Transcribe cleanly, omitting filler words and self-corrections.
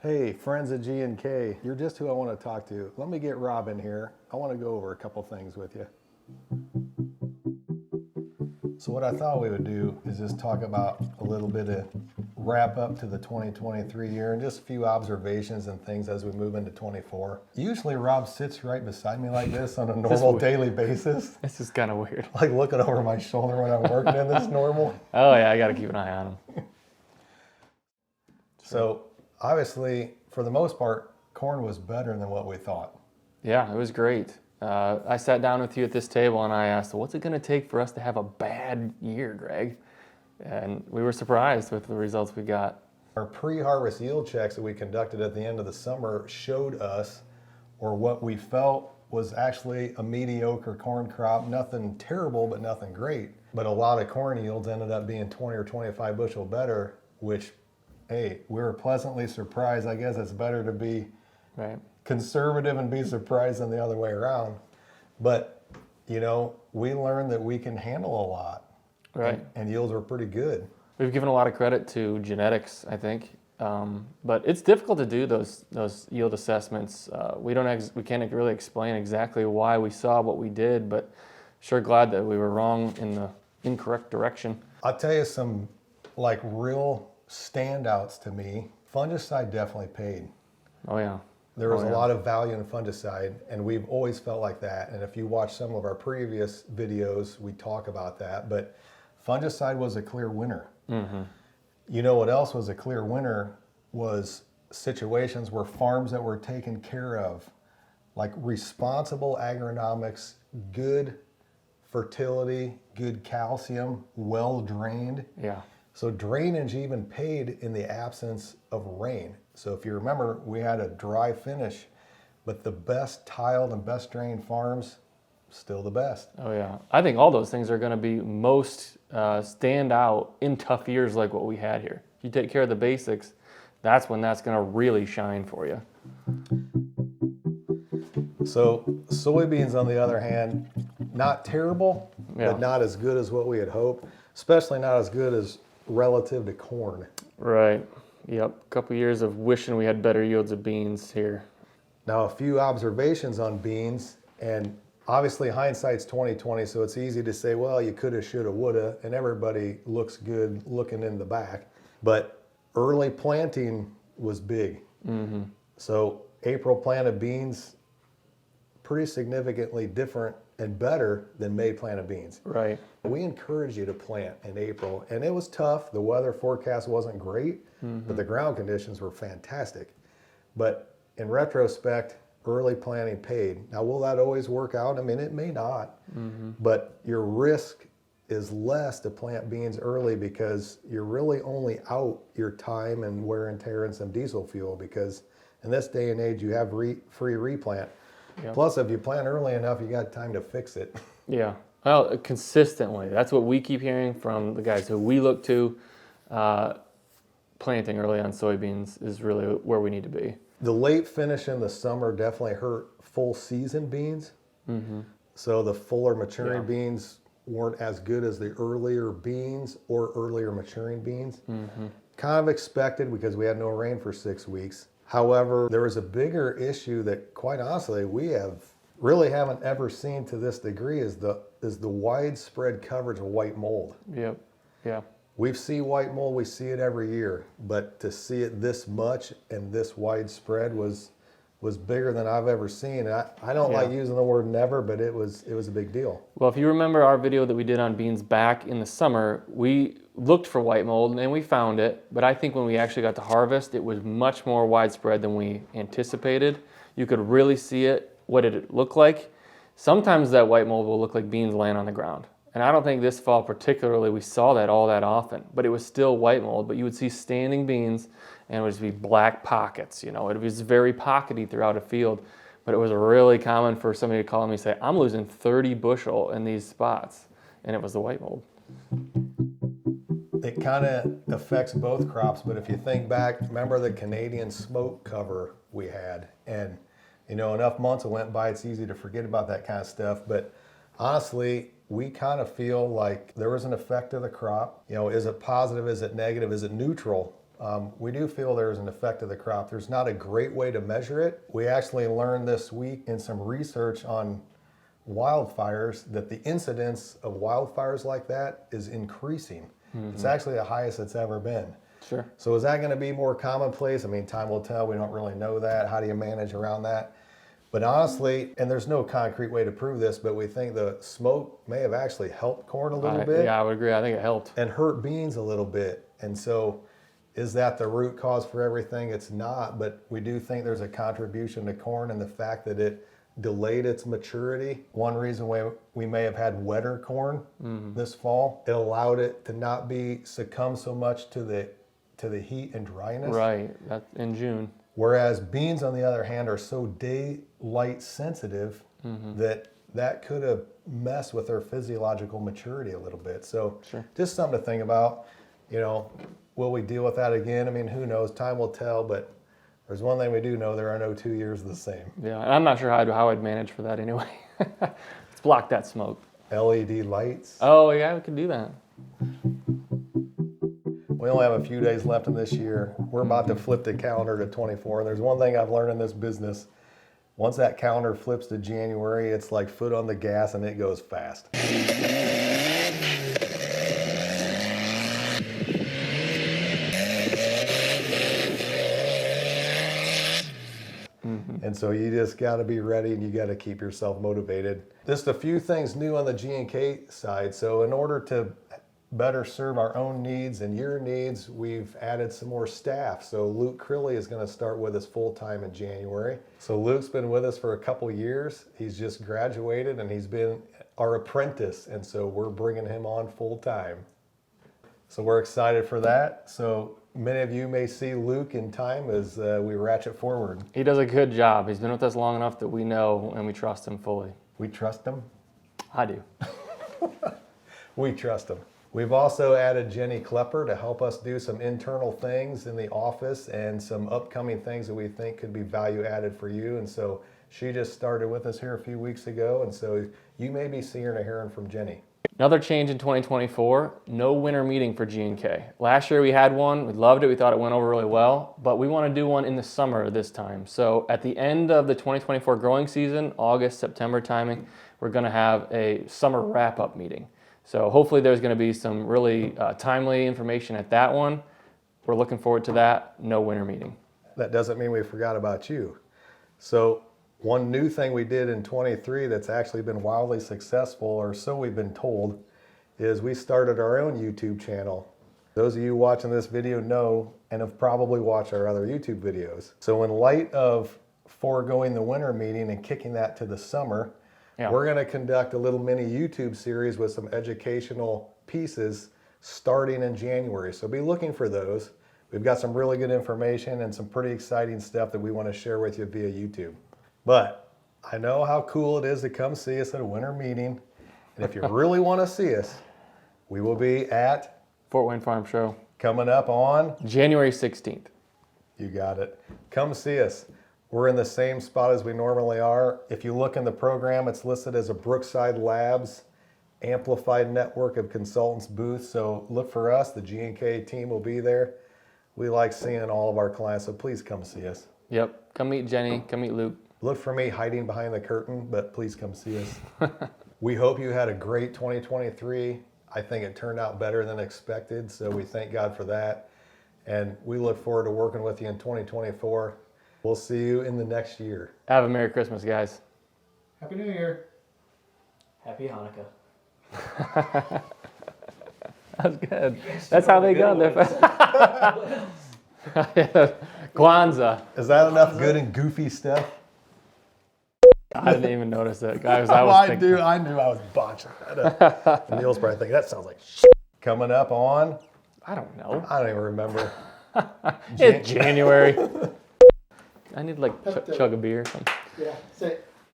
Hey, friends at G&K, you're just who I want to talk to. Let me get Rob in here. I want to go over a couple things with you. So what I thought we would do is just talk about a little bit of wrap up to the 2023 year and just a few observations and things as we move into 24. Usually Rob sits right beside me like this on a normal daily basis. This is kind of weird. Like looking over my shoulder when I'm working in this normal. Oh yeah, I got to keep an eye on him. So obviously, for the most part, corn was better than what we thought. Yeah, it was great. I sat down with you at this table and I asked, what's it going to take for us to have a bad year, Greg? And we were surprised with the results we got. Our pre-harvest yield checks that we conducted at the end of the summer showed us, or what we felt was actually a mediocre corn crop. Nothing terrible, but nothing great. But a lot of corn yields ended up being 20 or 25 bushel better, which, hey, we were pleasantly surprised. I guess it's better to be conservative and be surprised than the other way around. But, you know, we learned that we can handle a lot. Right. And yields were pretty good. We've given a lot of credit to genetics, I think. But it's difficult to do those yield assessments. We can't really explain exactly why we saw what we did, but sure glad that we were wrong in the incorrect direction. I'll tell you some like real standouts to me. Fungicide definitely paid. Oh yeah. There was a lot of value in fungicide, and we've always felt like that. And if you watch some of our previous videos, we talk about that. But fungicide was a clear winner. Mm-hmm. You know what else was a clear winner was situations where farms that were taken care of, like responsible agronomics, good fertility, good calcium, well drained. Yeah. So drainage even paid in the absence of rain. So if you remember, we had a dry finish, but the best tiled and best drained farms, still the best. Oh yeah. I think all those things are going to be most stand out in tough years like what we had here. If you take care of the basics, that's when that's going to really shine for you. So soybeans, on the other hand, not terrible, but not as good as what we had hoped, especially not as good as relative to corn. Right. Yep. A couple years of wishing we had better yields of beans here. Now, a few observations on beans, and obviously hindsight's 20/20, so it's easy to say, well, you coulda, shoulda, woulda, and everybody looks good looking in the back. But early planting was big. Mm-hmm. So April planted beans, pretty significantly different and better than May planted beans. Right. We encourage you to plant in April, and it was tough. The weather forecast wasn't great, but the ground conditions were fantastic. But in retrospect, early planting paid. Now, will that always work out? I mean, it may not, but your risk is less to plant beans early because you're really only out your time and wear and tear and some diesel fuel, because in this day and age, you have free replant. Yep. Plus, if you plant early enough, you got time to fix it. Yeah. Well, consistently. That's what we keep hearing from the guys who we look to. Planting early on soybeans is really where we need to be. The late finish in the summer definitely hurt full season beans. Mm-hmm. So the fuller maturing beans weren't as good as the earlier beans or earlier maturing beans. Mm-hmm. Kind of expected because we had no rain for 6 weeks. However, there was a bigger issue that, quite honestly, we haven't ever seen to this degree is the widespread coverage of white mold. Yep. Yeah. We see white mold, we see it every year, but to see it this much and this widespread was bigger than I've ever seen. I don't like using the word never, but it was a big deal. Well, if you remember our video that we did on beans back in the summer, we looked for white mold and we found it, but I think when we actually got to harvest, it was much more widespread than we anticipated. You could really see it. What did it look like? Sometimes that white mold will look like beans laying on the ground. And I don't think this fall particularly we saw that all that often, but it was still white mold. But you would see standing beans and it would just be black pockets. You know, it was very pockety throughout a field, but it was really common for somebody to call me and say, I'm losing 30 bushel in these spots. And it was the white mold. It kind of affects both crops, but if you think back, remember the Canadian smoke cover we had, and you know, enough months went by, it's easy to forget about that kind of stuff. But honestly, we kind of feel like there was an effect of the crop. You know, is it positive? Is it negative? Is it neutral? we do feel there's an effect of the crop. There's not a great way to measure it. We actually learned this week in some research on wildfires that the incidence of wildfires like that is increasing. It's actually the highest it's ever been. Sure. So is that going to be more commonplace? I mean, time will tell. We don't really know that. How do you manage around that? But honestly, and there's no concrete way to prove this, but we think the smoke may have actually helped corn a little bit. Yeah, I would agree. I think it helped. And hurt beans a little bit. And so is that the root cause for everything? It's not, but we do think there's a contribution to corn and the fact that it delayed its maturity. One reason why we may have had wetter corn this fall, it allowed it to not be succumb so much to the heat and dryness. Right, that's in June. Whereas beans, on the other hand, are so daylight sensitive that could have messed with their physiological maturity a little bit. So just something to think about. You know, will we deal with that again? I mean, who knows? Time will tell, but there's one thing we do know: there are no 2 years the same. Yeah, and I'm not sure how I'd manage for that anyway. Let's block that smoke. LED lights. Oh, yeah, we can do that. We only have a few days left in this year. We're about to flip the calendar to 24. And there's one thing I've learned in this business. Once that calendar flips to January, it's like foot on the gas and it goes fast. And so you just got to be ready and you got to keep yourself motivated. Just a few things new on the G&K side. So in order to better serve our own needs and your needs, we've added some more staff. So Luke Crilly is going to start with us full-time in January. So Luke's been with us for a couple years. He's just graduated and he's been our apprentice. And so we're bringing him on full-time. So we're excited for that. So many of you may see Luke in time as we ratchet forward. He does a good job. He's been with us long enough that we know and we trust him fully. We trust him? I do. We trust him. We've also added Jenny Klepper to help us do some internal things in the office and some upcoming things that we think could be value added for you. And so she just started with us here a few weeks ago. And so you may be seeing or hearing from Jenny. Another change in 2024, no winter meeting for G&K. Last year we had one, we loved it, we thought it went over really well, but we want to do one in the summer this time. So at the end of the 2024 growing season, August, September timing, we're going to have a summer wrap-up meeting. So hopefully there's going to be some really timely information at that one. We're looking forward to that, no winter meeting. That doesn't mean we forgot about you. So one new thing we did in 23 that's actually been wildly successful, or so we've been told, is we started our own YouTube channel. Those of you watching this video know and have probably watched our other YouTube videos. So in light of foregoing the winter meeting and kicking that to the summer, we're going to conduct a little mini YouTube series with some educational pieces starting in January. So be looking for those. We've got some really good information and some pretty exciting stuff that we want to share with you via YouTube. But I know how cool it is to come see us at a winter meeting. And if you really want to see us, we will be at Fort Wayne Farm Show. Coming up on January 16th. You got it. Come see us. We're in the same spot as we normally are. If you look in the program, it's listed as a Brookside Labs amplified network of consultants booth. So look for us. The G&K team will be there. We like seeing all of our clients, so please come see us. Yep. Come meet Jenny. Come meet Luke. Look for me hiding behind the curtain, but please come see us. We hope you had a great 2023. I think it turned out better than expected, so we thank God for that. And we look forward to working with you in 2024. We'll see you in the next year. Have a Merry Christmas, guys. Happy New Year. Happy Hanukkah. That was good. That's how they go. Kwanzaa. Is that enough good and goofy stuff? I didn't even notice it. I knew I was botching that up. Neil's probably thinking, that sounds like shit. Coming up on? I don't know. I don't even remember. It's January. I need like chug a beer or something. Yeah, say